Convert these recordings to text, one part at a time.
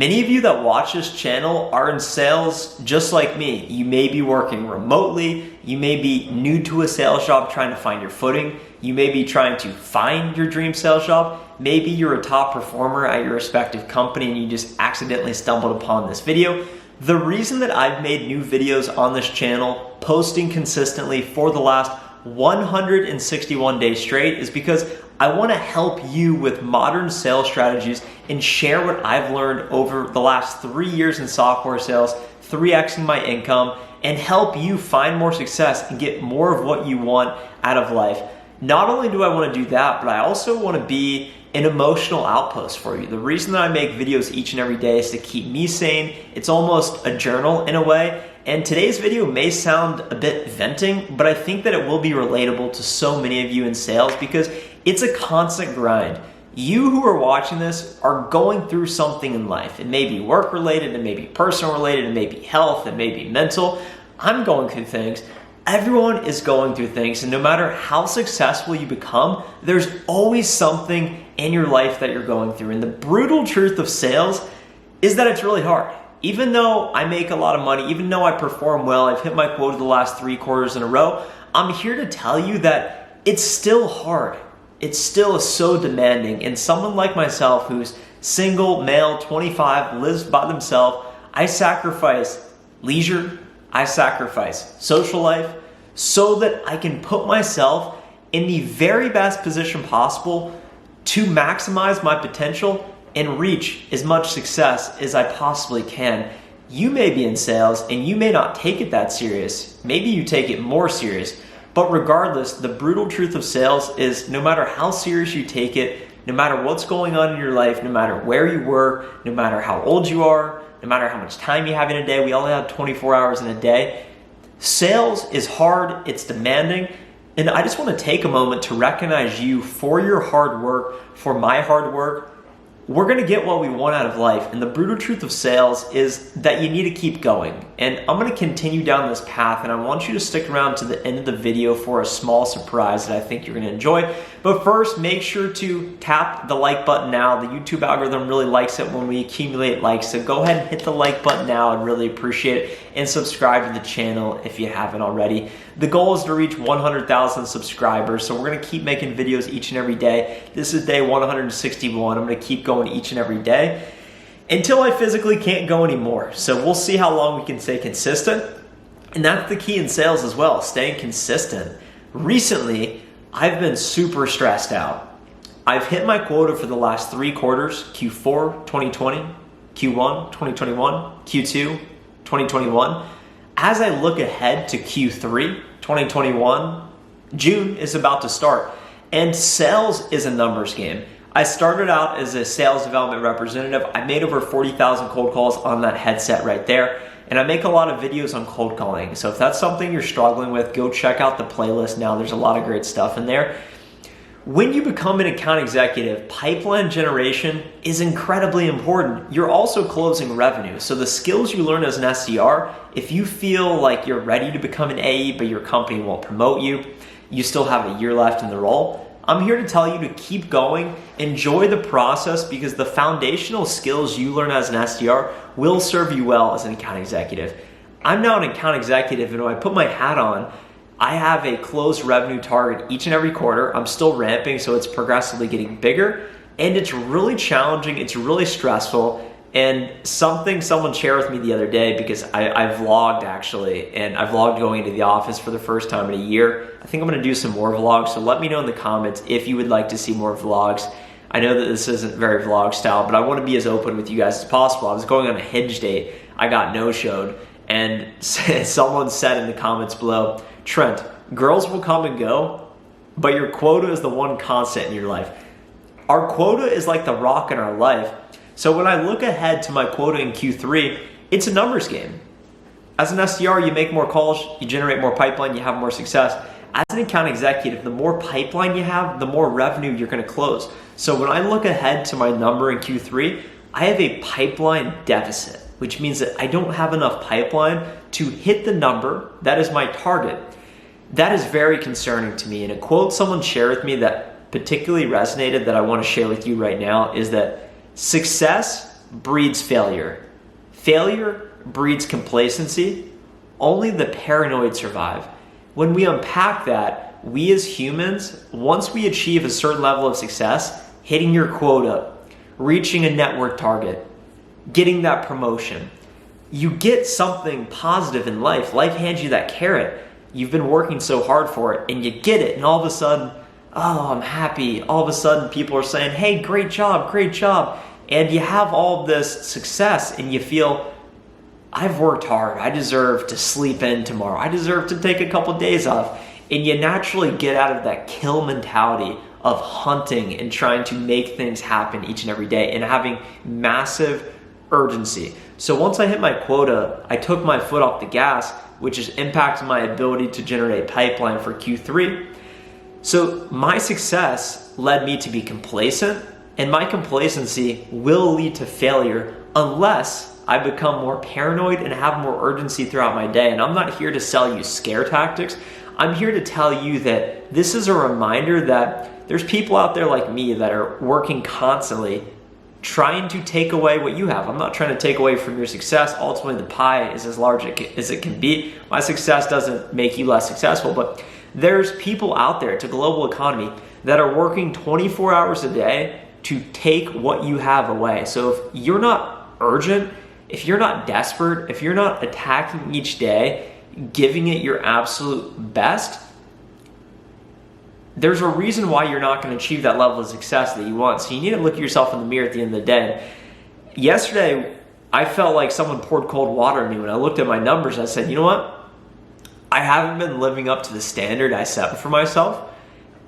Many of you that watch this channel are in sales just like me. You may be working remotely, you may be new to a sales job trying to find your footing, you may be trying to find your dream sales job, maybe you're a top performer at your respective company and you just accidentally stumbled upon this video. The reason that I've made new videos on this channel, posting consistently for the last 161 days straight, is because I want to help you with modern sales strategies and share what I've learned over the last 3 years in software sales, 3xing my income, and help you find more success and get more of what you want out of life. Not only do I want to do that, but I also want to be an emotional outpost for you. The reason that I make videos each and every day is to keep me sane. It's almost a journal in a way. And today's video may sound a bit venting, but I think that it will be relatable to so many of you in sales because it's a constant grind. You who are watching this are going through something in life. It may be work related, it may be personal related, it may be health, it may be mental. I'm going through things. Everyone is going through things, and no matter how successful you become, there's always something in your life that you're going through. And the brutal truth of sales is that it's really hard. Even though I make a lot of money, even though I perform well, I've hit my quota the last 3 quarters in a row, I'm here to tell you that it's still hard. It still is so demanding. And someone like myself who's single, male, 25, lives by themselves, I sacrifice leisure, I sacrifice social life so that I can put myself in the very best position possible to maximize my potential and reach as much success as I possibly can. You may be in sales and you may not take it that serious. Maybe you take it more serious. But regardless, the brutal truth of sales is no matter how serious you take it, no matter what's going on in your life, no matter where you work, no matter how old you are, no matter how much time you have in a day, we only have 24 hours in a day. Sales is hard, it's demanding, and I just want to take a moment to recognize you for your hard work, for my hard work. We're going to get what we want out of life, and the brutal truth of sales is that you need to keep going. And I'm going to continue down this path, and I want you to stick around to the end of the video for a small surprise that I think you're going to enjoy. But first, make sure to tap the like button now. The YouTube algorithm really likes it when we accumulate likes, so go ahead and hit the like button now. I'd really appreciate it. And subscribe to the channel if you haven't already. The goal is to reach 100,000 subscribers, so we're going to keep making videos each and every day. This is day 161. I'm going to keep going each and every day until I physically can't go anymore. So we'll see how long we can stay consistent. And that's the key in sales as well, staying consistent. Recently, I've been super stressed out. I've hit my quota for the last 3 quarters, Q4 2020, Q1 2021, Q2 2021. As I look ahead to Q3 2021, June is about to start. And sales is a numbers game. I started out as a sales development representative. I made over 40,000 cold calls on that headset right there. And I make a lot of videos on cold calling. So if that's something you're struggling with, go check out the playlist now. There's a lot of great stuff in there. When you become an account executive, pipeline generation is incredibly important. You're also closing revenue. So the skills you learn as an SDR, if you feel like you're ready to become an AE, but your company won't promote you, you still have a year left in the role, I'm here to tell you to keep going, enjoy the process, because the foundational skills you learn as an SDR will serve you well as an account executive. I'm now an account executive, and when I put my hat on, I have a closed revenue target each and every quarter. I'm still ramping, so it's progressively getting bigger, and it's really challenging, it's really stressful. And something someone shared with me the other day, because I vlogged actually, and I vlogged going into the office for the first time in a year. I think I'm gonna do some more vlogs, so let me know in the comments if you would like to see more vlogs. I know that this isn't very vlog style, but I wanna be as open with you guys as possible. I was going on a Hinge date, I got no-showed, and someone said in the comments below, Trent, girls will come and go, but your quota is the one constant in your life. Our quota is like the rock in our life. So when I look ahead to my quota in Q3, it's a numbers game. As an SDR, you make more calls, you generate more pipeline, you have more success. As an account executive, the more pipeline you have, the more revenue you're gonna close. So when I look ahead to my number in Q3, I have a pipeline deficit, which means that I don't have enough pipeline to hit the number that is my target. That is very concerning to me. And a quote someone shared with me that particularly resonated that I wanna share with you right now is that success breeds failure. Failure breeds complacency. Only the paranoid survive. When we unpack that, we as humans, once we achieve a certain level of success, hitting your quota, reaching a network target, getting that promotion, you get something positive in life. Life hands you that carrot. You've been working so hard for it and you get it, and all of a sudden, oh, I'm happy. All of a sudden people are saying, hey, great job, great job. And you have all this success and you feel, I've worked hard. I deserve to sleep in tomorrow. I deserve to take a couple days off. And you naturally get out of that kill mentality of hunting and trying to make things happen each and every day and having massive urgency. So once I hit my quota, I took my foot off the gas, which has impacted my ability to generate pipeline for Q3. So my success led me to be complacent, and my complacency will lead to failure unless I become more paranoid and have more urgency throughout my day. And I'm not here to sell you scare tactics. I'm here to tell you that this is a reminder that there's people out there like me that are working constantly trying to take away what you have. I'm not trying to take away from your success. Ultimately, the pie is as large as it can be. My success doesn't make you less successful, but there's people out there, it's a global economy, that are working 24 hours a day to take what you have away. So if you're not urgent, if you're not desperate, if you're not attacking each day, giving it your absolute best, there's a reason why you're not going to achieve that level of success that you want. So you need to look at yourself in the mirror at the end of the day. Yesterday, I felt like someone poured cold water on me. When I looked at my numbers, I said, you know what? I haven't been living up to the standard I set for myself.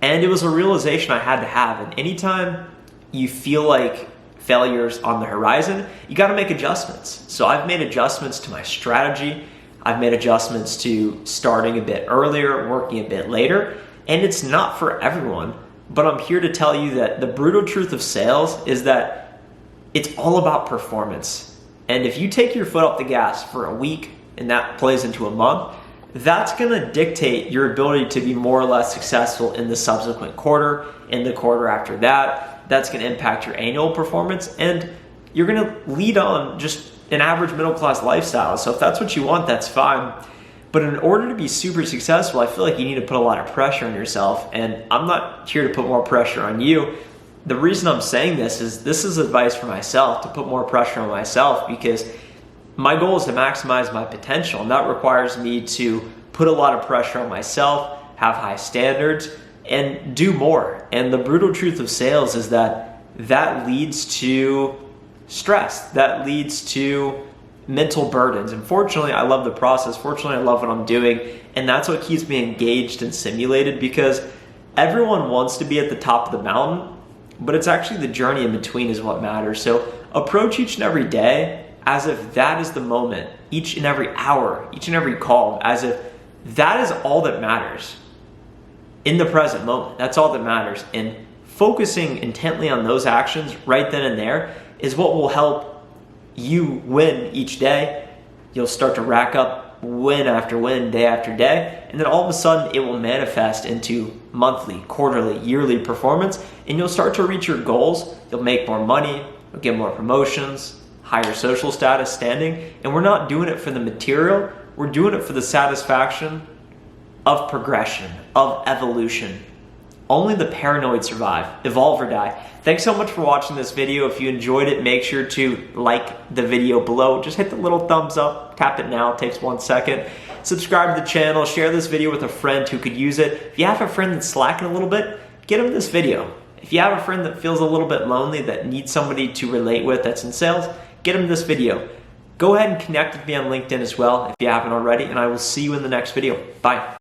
And it was a realization I had to have. And anytime you feel like failure's on the horizon, you got to make adjustments. So I've made adjustments to my strategy. I've made adjustments to starting a bit earlier, working a bit later. And it's not for everyone, but I'm here to tell you that the brutal truth of sales is that it's all about performance. And if you take your foot off the gas for a week and that plays into a month, that's gonna dictate your ability to be more or less successful in the subsequent quarter, in the quarter after that. That's gonna impact your annual performance, and you're gonna lead on just an average middle class lifestyle. So if that's what you want, that's fine. But in order to be super successful, I feel like you need to put a lot of pressure on yourself. And I'm not here to put more pressure on you. The reason I'm saying this is advice for myself, to put more pressure on myself, because my goal is to maximize my potential. And that requires me to put a lot of pressure on myself, have high standards, and do more. And the brutal truth of sales is that leads to stress. That leads to mental burdens. And fortunately, I love the process. Fortunately, I love what I'm doing. And that's what keeps me engaged and stimulated, because everyone wants to be at the top of the mountain, but it's actually the journey in between is what matters. So approach each and every day as if that is the moment, each and every hour, each and every call, as if that is all that matters in the present moment. That's all that matters. And focusing intently on those actions right then and there is what will help you win each day. You'll start to rack up win after win, day after day, and then all of a sudden it will manifest into monthly, quarterly, yearly performance, and you'll start to reach your goals. You'll make more money, you'll get more promotions, higher social status, standing, and we're not doing it for the material, we're doing it for the satisfaction of progression, of evolution. Only the paranoid survive, evolve or die. Thanks so much for watching this video. If you enjoyed it, make sure to like the video below. Just hit the little thumbs up, tap it now, it takes 1 second. Subscribe to the channel, share this video with a friend who could use it. If you have a friend that's slacking a little bit, get them this video. If you have a friend that feels a little bit lonely, that needs somebody to relate with that's in sales, get them this video. Go ahead and connect with me on LinkedIn as well if you haven't already, and I will see you in the next video. Bye.